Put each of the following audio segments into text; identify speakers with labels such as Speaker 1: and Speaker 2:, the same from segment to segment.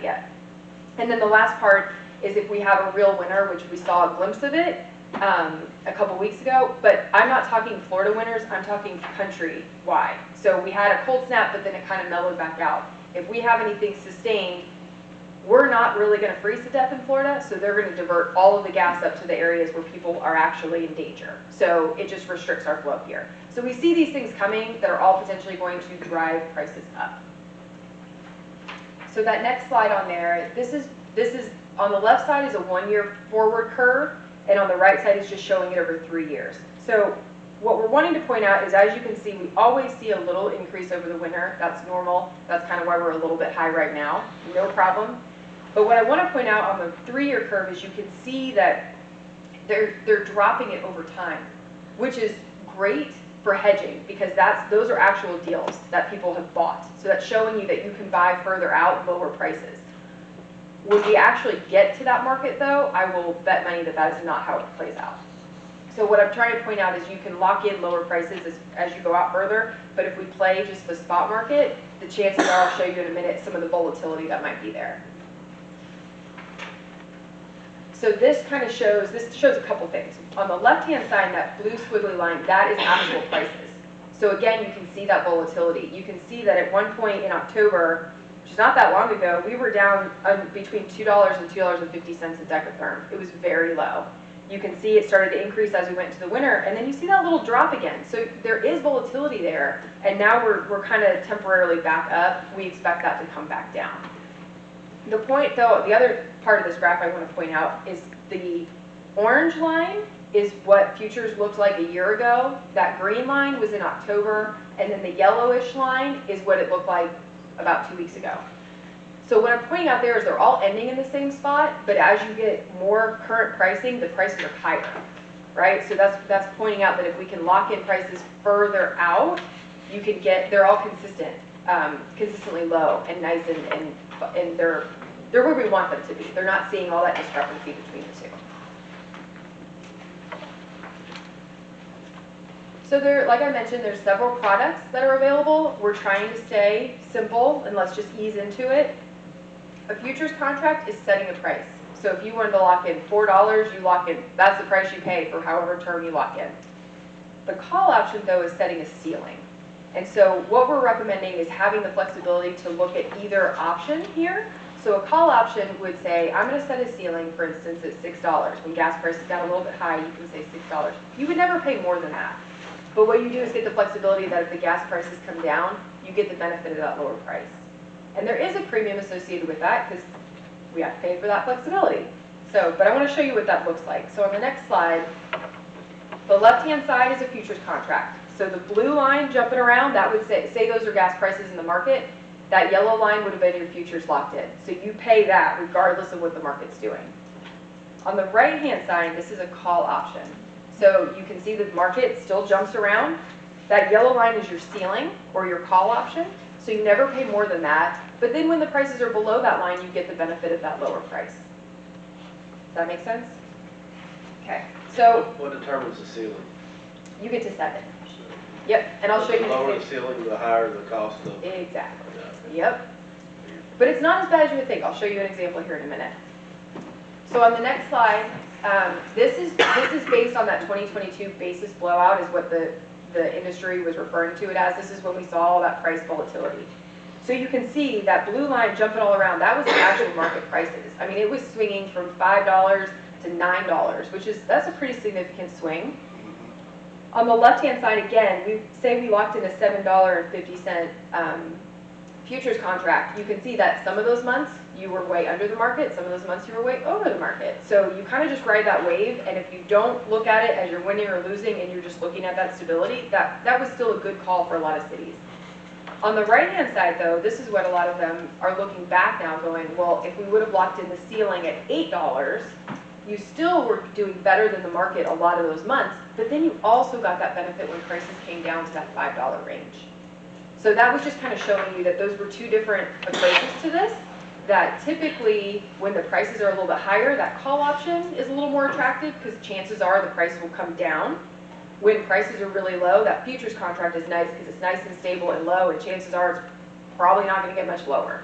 Speaker 1: yet. And then the last part is if we have a real winter, which we saw a glimpse of it a couple weeks ago, but I'm not talking Florida winters, I'm talking country-wide. So we had a cold snap, but then it kind of mellowed back out. If we have anything sustained, we're not really going to freeze to death in Florida, so they're going to divert all of the gas up to the areas where people are actually in danger. So it just restricts our flow here. So we see these things coming that are all potentially going to drive prices up. So that next slide on there, this is on the left side is a 1-year forward curve, and on the right side is just showing it over 3 years. So what we're wanting to point out is, as you can see, we always see a little increase over the winter. That's normal. That's kind of why we're a little bit high right now. No problem. But what I want to point out on the 3-year curve is you can see that they're dropping it over time, which is great for hedging, because those are actual deals that people have bought. So that's showing you that you can buy further out lower prices. When we actually get to that market, though, I will bet money that that is not how it plays out. So what I'm trying to point out is you can lock in lower prices as you go out further, but if we play just the spot market, the chances are, I'll show you in a minute, some of the volatility that might be there. So this shows a couple things. On the left-hand side, that blue squiggly line, that is actual prices. So again, you can see that volatility. You can see that at one point in October, which is not that long ago, we were down between $2 and $2.50 a decatherm. It was very low. You can see it started to increase as we went into the winter, and then you see that little drop again. So there is volatility there, and now we're kind of temporarily back up. We expect that to come back down. The point, though, the other part of this graph I want to point out is the orange line is what futures looked like a year ago. That green line was in October, and then the yellowish line is what it looked like about 2 weeks ago. So what I'm pointing out there is they're all ending in the same spot, but as you get more current pricing, the prices are higher, right? So that's pointing out that if we can lock in prices further out, you can get, they're all consistent, consistently low and nice, and they're where we want them to be. They're not seeing all that discrepancy between the two. So there, like I mentioned, there's several products that are available. We're trying to stay simple, and let's just ease into it. A futures contract is setting a price. So if you wanted to lock in $4, you lock in, that's the price you pay for however term you lock in. The call option, though, is setting a ceiling. And so what we're recommending is having the flexibility to look at either option here. So a call option would say, I'm going to set a ceiling, for instance, at $6. When gas prices got a little bit high, you can say $6. You would never pay more than that. But what you do is get the flexibility that if the gas prices come down, you get the benefit of that lower price. And there is a premium associated with that because we have to pay for that flexibility. So, but I want to show you what that looks like. So on the next slide, the left-hand side is a futures contract. So the blue line jumping around, that would say those are gas prices in the market. That yellow line would have been your futures locked in. So you pay that regardless of what the market's doing. On the right-hand side, this is a call option. So you can see the market still jumps around. That yellow line is your ceiling or your call option. So you never pay more than that. But then when the prices are below that line, you get the benefit of that lower price. Does that make sense? Okay. So
Speaker 2: what determines the ceiling?
Speaker 1: You get to set it. Yep. And I'll show you.
Speaker 2: The lower the ceiling, the higher the cost of.
Speaker 1: Exactly. Yep. But it's not as bad as you would think. I'll show you an example here in a minute. So on the next slide, this is based on that 2022 basis blowout is what the industry was referring to it as. This is when we saw all that price volatility. So you can see that blue line jumping all around. That was the actual market prices. I mean, it was swinging from $5 to $9, that's a pretty significant swing. On the left-hand side, again, we locked in a $7.50 futures contract. You can see that some of those months you were way under the market, some of those months you were way over the market. So you kind of just ride that wave, and if you don't look at it as you're winning or losing and you're just looking at that stability, that was still a good call for a lot of cities. On the right-hand side, though, this is what a lot of them are looking back now going, well, if we would have locked in the ceiling at $8, you still were doing better than the market a lot of those months, but then you also got that benefit when prices came down to that $5 range. So that was just kind of showing you that those were two different approaches to this, that typically when the prices are a little bit higher, that call option is a little more attractive because chances are the price will come down. When prices are really low, that futures contract is nice because it's nice and stable and low, and chances are it's probably not going to get much lower.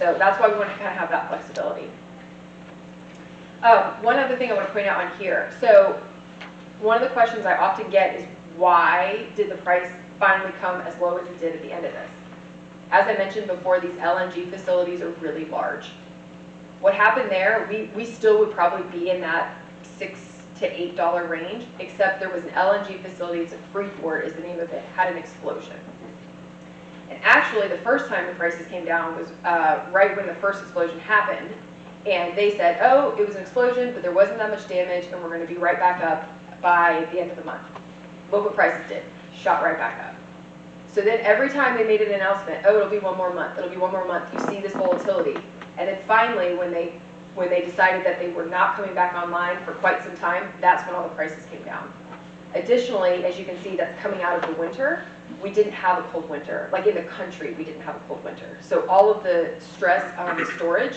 Speaker 1: So that's why we want to kind of have that flexibility. One other thing I want to point out on here. So one of the questions I often get is, why did the price finally come as low as it did at the end of this? As I mentioned before, these LNG facilities are really large. What happened there, we still would probably be in that $6 to $8 range, except there was an LNG facility, it's a Freeport is the name of it, had an explosion. And actually, the first time the prices came down was right when the first explosion happened. And they said, oh, it was an explosion, but there wasn't that much damage, and we're going to be right back up by the end of the month. Look what prices did, shot right back up. So then every time they made an announcement, oh, it'll be one more month, it'll be one more month, you see this volatility. And then finally, when they decided that they were not coming back online for quite some time, that's when all the prices came down. Additionally, as you can see, that's coming out of the winter. We didn't have a cold winter. Like in the country, we didn't have a cold winter. So all of the stress on the storage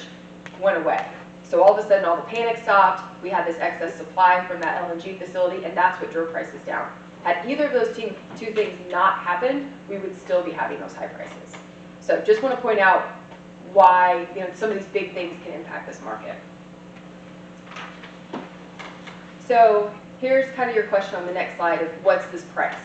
Speaker 1: went away. So all of a sudden, all the panic stopped. We had this excess supply from that LNG facility, and that's what drove prices down. Had either of those two things not happened, we would still be having those high prices. So just want to point out why, some of these big things can impact this market. So here's kind of your question on the next slide of what's this price?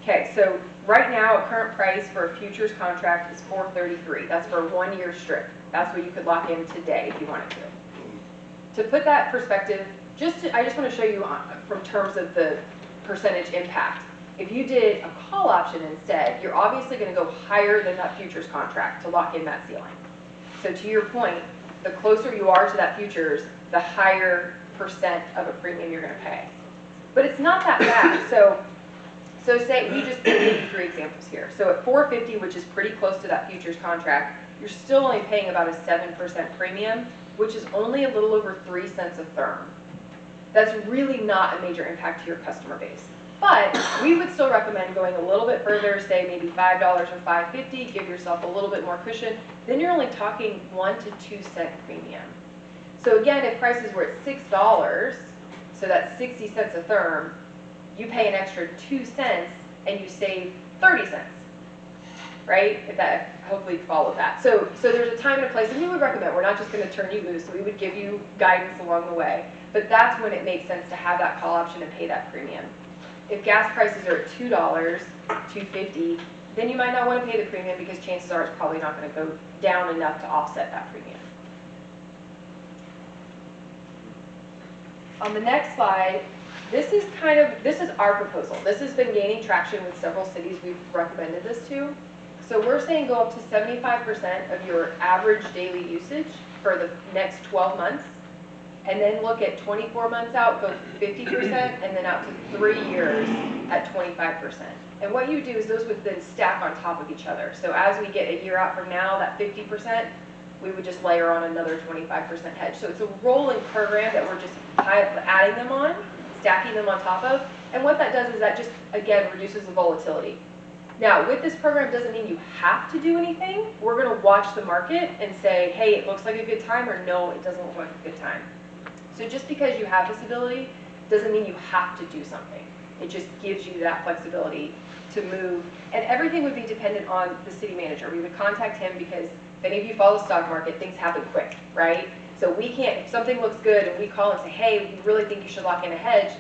Speaker 1: Okay, so right now a current price for a futures contract is $4.33. That's for a 1 year strip. That's what you could lock in today if you wanted to. To put that perspective, I just want to show you from terms of the percentage impact. If you did a call option instead, you're obviously going to go higher than that futures contract to lock in that ceiling. So to your point, the closer you are to that futures, the higher percent of a premium you're going to pay. But it's not that bad. So say we just did 3 examples here. So at $4.50, which is pretty close to that futures contract, you're still only paying about a 7% premium, which is only a little over 3 cents a therm. That's really not a major impact to your customer base. But we would still recommend going a little bit further, say maybe $5 or $5.50, give yourself a little bit more cushion. Then you're only talking 1 to 2 cent premium. So again, if prices were at $6, so that's 60 cents a therm, you pay an extra 2 cents and you save 30 cents, right? If that, hopefully you followed that. So there's a time and a place, and we would recommend, we're not just going to turn you loose, so we would give you guidance along the way. But that's when it makes sense to have that call option and pay that premium. If gas prices are at $2, $2.50, then you might not want to pay the premium because chances are it's probably not going to go down enough to offset that premium. On the next slide, this is our proposal. This has been gaining traction with several cities we've recommended this to. So we're saying go up to 75% of your average daily usage for the next 12 months. And then look at 24 months out, go 50%, and then out to 3 years at 25%. And what you do is those would then stack on top of each other. So as we get a year out from now, that 50%, we would just layer on another 25% hedge. So it's a rolling program that we're just adding them on, stacking them on top of. And what that does is that just, again, reduces the volatility. Now, with this program doesn't mean you have to do anything. We're going to watch the market and say, hey, it looks like a good time, or no, it doesn't look like a good time. So just because you have this ability doesn't mean you have to do something. It just gives you that flexibility to move. And everything would be dependent on the city manager. We would contact him because if any of you follow the stock market, things happen quick, right? So we can't, if something looks good and we call and say, hey, we really think you should lock in a hedge,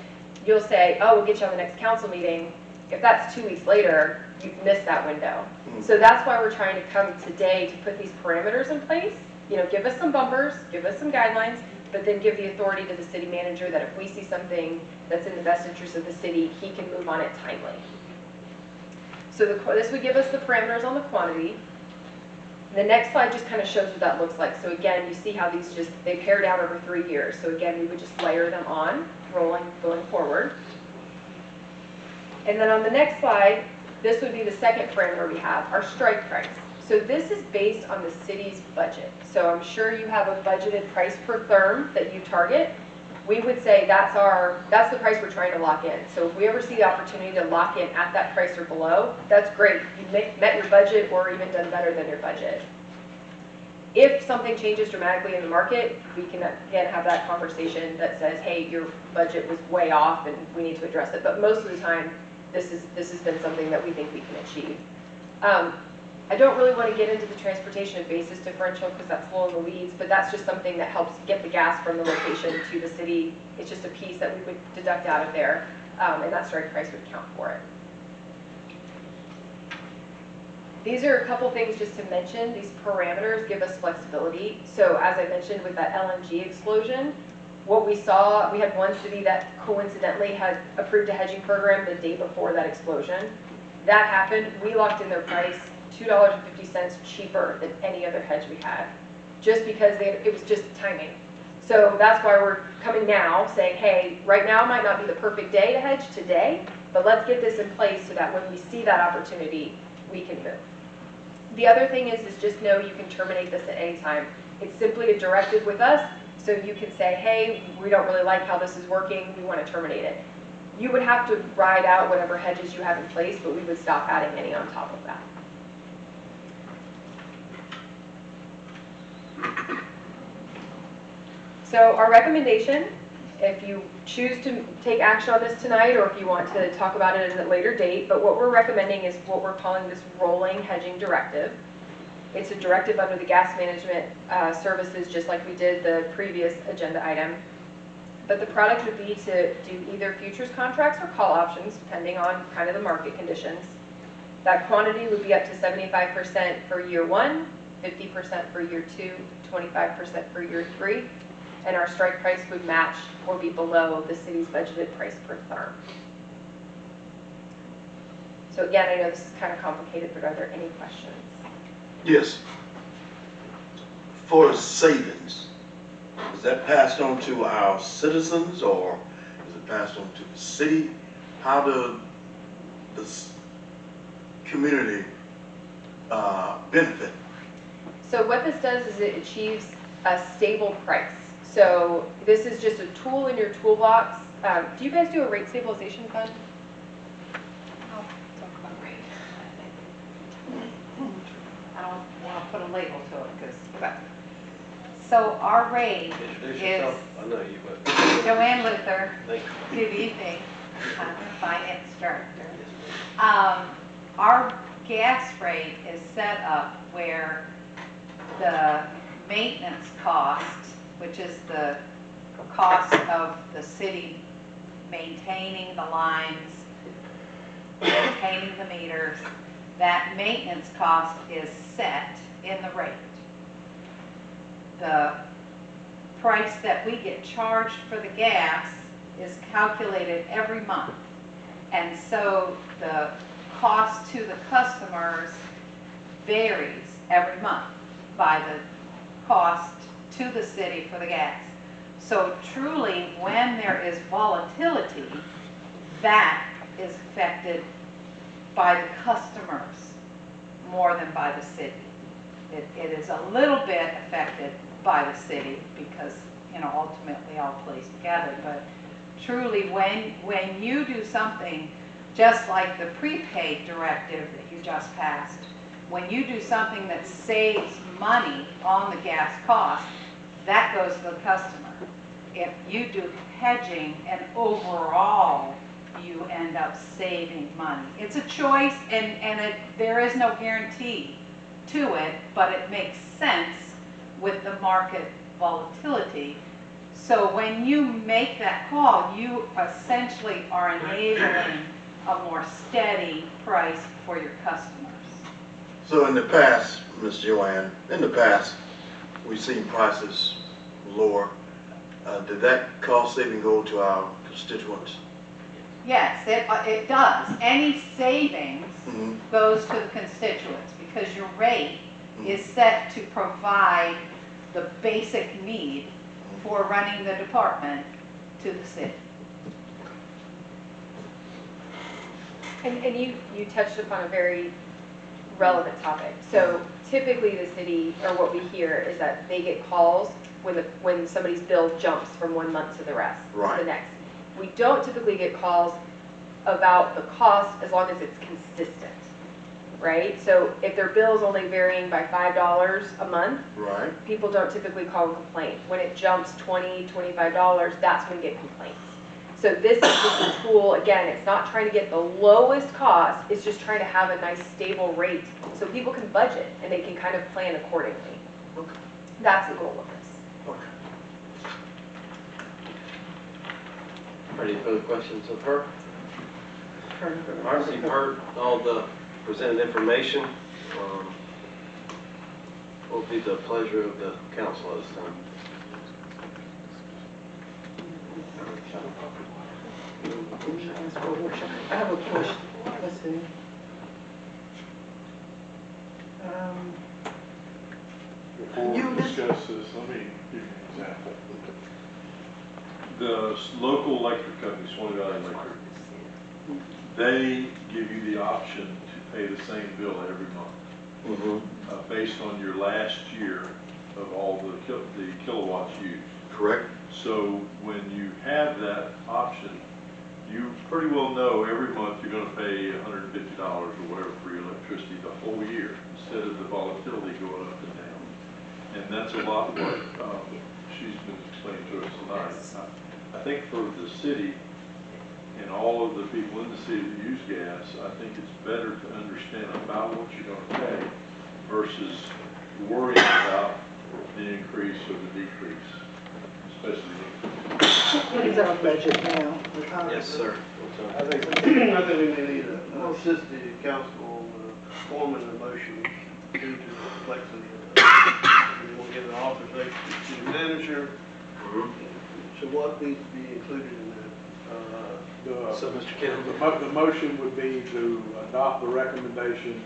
Speaker 1: you'll say, oh, we'll get you on the next council meeting. If that's 2 weeks later, you've missed that window. So that's why we're trying to come today to put these parameters in place. Give us some bumpers, give us some guidelines, but then give the authority to the city manager that if we see something that's in the best interest of the city, he can move on it timely. So this would give us the parameters on the quantity. The next slide just kind of shows what that looks like. So again, you see how these they pare down over 3 years. So again, we would just layer them on, rolling, going forward. And then on the next slide, this would be the second parameter we have, our strike price. So this is based on the city's budget. So I'm sure you have a budgeted price per therm that you target. We would say that's the price we're trying to lock in. So if we ever see the opportunity to lock in at that price or below, that's great. You've met your budget or even done better than your budget. If something changes dramatically in the market, we can again have that conversation that says, hey, your budget was way off and we need to address it. But most of the time, this has been something that we think we can achieve. I don't really want to get into the transportation and basis differential because that's a little in the weeds, but that's just something that helps get the gas from the location to the city. It's just a piece that we would deduct out of there, and that strike price would count for it. These are a couple things just to mention. These parameters give us flexibility. So as I mentioned with that LNG explosion, what we saw, we had one city that coincidentally had approved a hedging program the day before that explosion. That happened, we locked in their price $2.50 cheaper than any other hedge we had, just because it was just timing. So that's why we're coming now saying, hey, right now might not be the perfect day to hedge today, but let's get this in place so that when we see that opportunity, we can move. The other thing is just know you can terminate this at any time. It's simply a directive with us, so you can say, hey, we don't really like how this is working, we want to terminate it. You would have to ride out whatever hedges you have in place, but we would stop adding any on top of that. So our recommendation, if you choose to take action on this tonight, or if you want to talk about it at a later date, but what we're recommending is what we're calling this rolling hedging directive. It's a directive under the gas management services, just like we did the previous agenda item. But the product would be to do either futures contracts or call options, depending on kind of the market conditions. That quantity would be up to 75% for year 1, 50% for year 2, 25% for year 3. And our strike price would match or be below the city's budgeted price per therm. So again, I know this is kind of complicated, but are there any questions?
Speaker 3: Yes. For savings, is that passed on to our citizens or is it passed on to the city? How does this community benefit?
Speaker 1: So what this does is it achieves a stable price. So this is just a tool in your toolbox. Do you guys do a rate stabilization fund?
Speaker 4: I'll talk about rate, I think. I don't want to put a label to it because, so our rate
Speaker 2: Introduce
Speaker 4: is
Speaker 2: yourself. I know you, but
Speaker 4: Joanne Luther.
Speaker 2: thank you.
Speaker 4: Good evening. I'm the finance director. Our gas rate is set up where the maintenance cost, which is the cost of the city maintaining the lines, maintaining the meters, that maintenance cost is set in the rate. The price that we get charged for the gas is calculated every month. And so the cost to the customers varies every month by the cost to the city for the gas. So truly, when there is volatility, that is affected by the customers more than by the city. It is a little bit affected by the city because, you know, ultimately all plays together. But truly, when you do something just like the prepaid directive that you just passed, when you do something that saves money on the gas cost, that goes to the customer. If you do hedging and overall you end up saving money. It's a choice and there is no guarantee to it, but it makes sense with the market volatility. So when you make that call, you essentially are enabling a more steady price for your customers.
Speaker 3: So in the past, Ms. Joanne, in the past, we've seen prices lower. Did that cost saving go to our constituents?
Speaker 4: Yes, it does. Any savings goes to the constituents because your rate is set to provide the basic need for running the department to the city.
Speaker 1: And you touched upon a very relevant topic. So typically the city, or what we hear, is that they get calls when somebody's bill jumps from one month to the rest, to the next. We don't typically get calls about the cost as long as it's consistent, right? So if their bill is only varying by $5 a month,
Speaker 3: Right.
Speaker 1: people don't typically call and complain. When it jumps $20, $25, that's when we get complaints. So this is just a tool, again, it's not trying to get the lowest cost, it's just trying to have a nice stable rate so people can budget and they can kind of plan accordingly.
Speaker 3: Okay.
Speaker 1: That's the goal of this.
Speaker 3: Okay.
Speaker 2: Any further questions of her? All right, so you've heard all the presented information. What will be the pleasure of the council at this time?
Speaker 5: I have a question. Let's see.
Speaker 6: Before
Speaker 5: You
Speaker 6: we
Speaker 5: just-
Speaker 6: discuss this, let me give you an example. The local electric company, Swanee Valley Electric, they give you the option to pay the same bill every month, based on your last year of all the kilowatts used.
Speaker 3: Correct?
Speaker 6: So when you have that option, you pretty well know every month you're gonna pay $150 or whatever for your electricity the whole year, instead of the volatility going up and down. And that's a lot what she's been explaining to us tonight. I think for the city and all of the people in the city that use gas, I think it's better to understand about what you're gonna pay versus worrying about the increase or the decrease, especially the increase.
Speaker 5: What is our budget now?
Speaker 2: Yes, sir. What's
Speaker 7: I
Speaker 2: up?
Speaker 7: think we need to assist the council forming the motion due to the complexity of it. We will get an authorization to the manager. So what needs to be included in that?
Speaker 2: So, Mr. Kennedy?
Speaker 6: The motion would be to adopt the recommendation,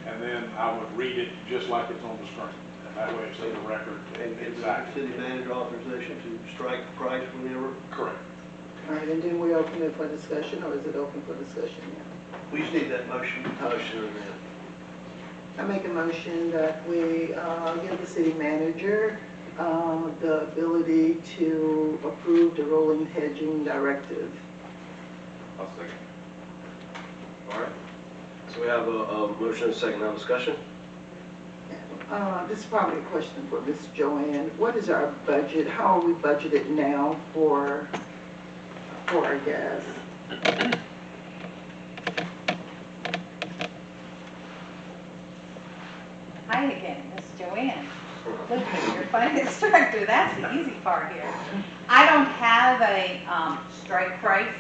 Speaker 6: and then I would read it just like it's on the screen. And that way it's in the record.
Speaker 7: And give the
Speaker 6: Exactly.
Speaker 7: city manager authorization to strike the price whenever?
Speaker 6: Correct.
Speaker 5: All right, and then we open it for discussion, or is it open for discussion now?
Speaker 7: We just need that motion.
Speaker 2: Motion and then.
Speaker 5: I make a motion that we give the city manager the ability to approve the rolling hedging directive.
Speaker 2: I'll second. All right. So we have a motion and a second, now discussion?
Speaker 5: This is probably a question for Ms. Joanne. What is our budget? How are we budgeted now for our gas?
Speaker 4: Hi again, Miss Joanne. Look at your finance director, that's the easy part here. I don't have a strike price.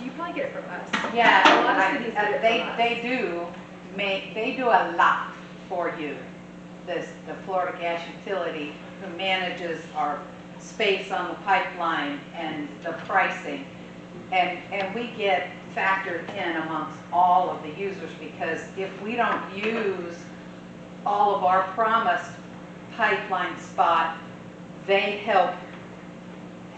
Speaker 1: You probably get it from us.
Speaker 4: Yeah,
Speaker 1: A lot of cities get it from us.
Speaker 4: they do a lot for you. The Florida Gas Utility, who manages our space on the pipeline and the pricing. And we get factored in amongst all of the users, because if we don't use all of our promised pipeline spot, they help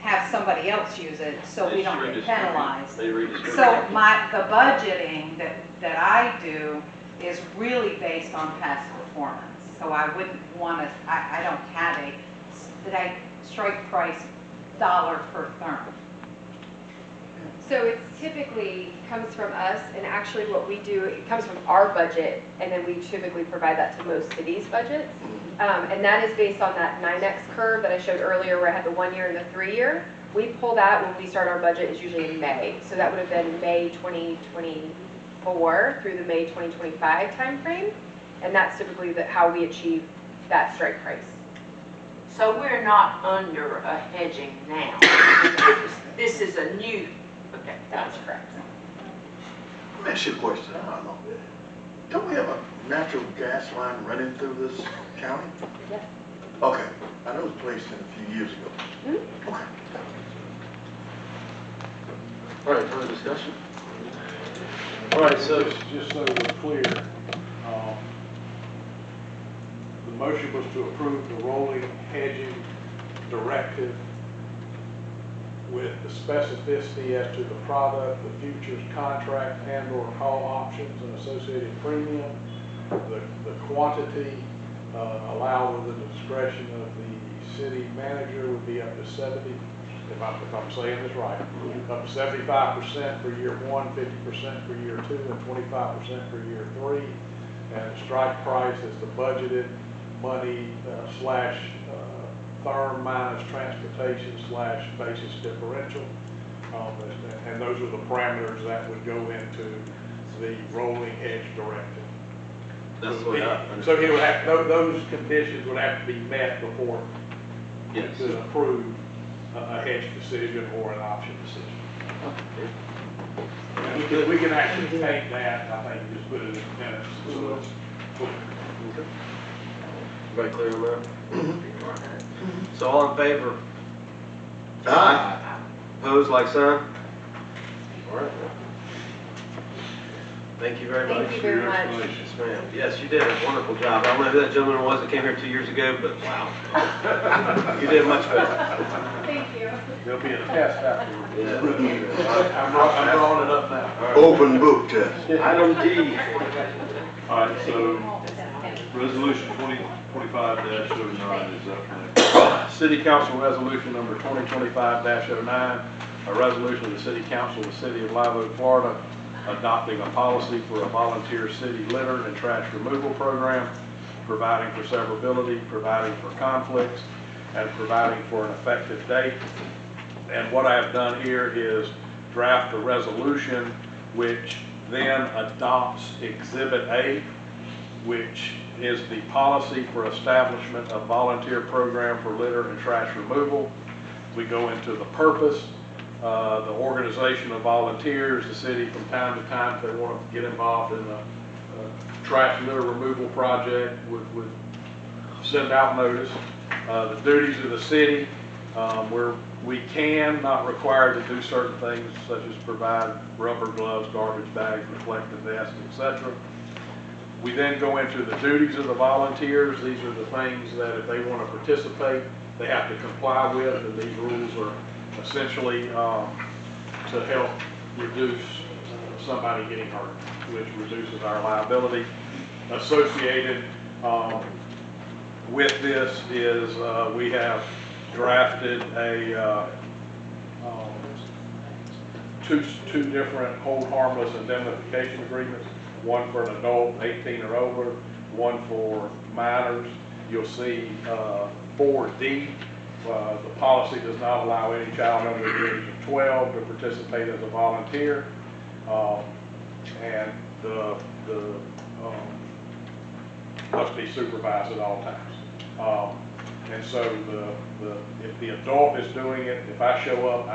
Speaker 4: have somebody else use it, so we don't get penalized.
Speaker 2: They redistribute.
Speaker 4: So the budgeting that I do is really based on past performance. So I wouldn't want to, I don't have a strike price dollar per therm.
Speaker 1: So it's typically comes from us, and actually what we do, it comes from our budget, and then we typically provide that to most cities' budgets. And that is based on that 9X curve that I showed earlier, where I had the 1 year and the 3 year. We pull that when we start our budget, is usually in May. So that would have been May 2024 through the May 2025 timeframe. And that's typically how we achieve that strike price.
Speaker 8: So we're not under a hedging now. This is a new, okay,
Speaker 1: That's correct.
Speaker 3: Let me ask you a question. I don't know. Don't we have a natural gas line running through this county?
Speaker 1: Yes.
Speaker 3: Okay. I know it was placed in a few years ago. Okay.
Speaker 2: All right, further discussion? All right, so,
Speaker 6: Just so we're clear, the motion was to approve the rolling hedging directive with the specificity as to the product, the futures contract and/or call options and associated premium, the quantity allowed with the discretion of the city manager would be up to 70, if I'm saying this right, up to 75% for year 1, 50% for year 2, and 25% for year 3. And the strike price is the budgeted money slash therm minus transportation slash basis differential. accomplished. And those are the parameters that would go into the rolling hedge directive.
Speaker 2: That's the way I
Speaker 6: So
Speaker 2: understand.
Speaker 6: he would have, those conditions would have to be met before we
Speaker 2: Yes.
Speaker 6: could approve a hedge decision or an option decision. And we can actually take that, I think, and just put it in the minutes. So it's cool.
Speaker 2: Everybody clear on that? So all in favor?
Speaker 3: Aye.
Speaker 2: Opposed, like sign? All right. Thank you very much.
Speaker 1: Thank you very much.
Speaker 2: Yes, ma'am. Yes, you did a wonderful job. I don't know who that gentleman was that came here 2 years ago, but wow. You did much better.
Speaker 4: Thank you.
Speaker 6: There'll be a test afterwards.
Speaker 2: Yeah.
Speaker 6: I'm drawing it up now.
Speaker 2: All right.
Speaker 3: Open book test.
Speaker 2: Item D.
Speaker 9: All right, so resolution 2025-09 is up next.
Speaker 6: City Council Resolution Number 2025-09, a resolution of the City Council of the City of Live Oak, Florida, adopting a policy for a volunteer city litter and trash removal program, providing for severability, providing for conflicts, and providing for an effective date. And what I have done here is draft a resolution which then adopts Exhibit A, which is the policy for establishment of volunteer program for litter and trash removal. We go into the purpose, the organization of volunteers. The city from time to time, if they want to get involved in a trash litter removal project, would send out notice. The duties of the city, where we can, not required to do certain things such as provide rubber gloves, garbage bags, reflective vests, etc. We then go into the duties of the volunteers. These are the things that if they want to participate, they have to comply with, and these rules are essentially to help reduce somebody getting hurt, which reduces our liability. Associated with this is we have drafted a two different hold harmless indemnification agreements, one for an adult 18 or over, one for minors. You'll see 4D. The policy does not allow any child under the age of 12 to participate as a volunteer, and the must be supervised at all times. And so if the adult is doing it, if I show up,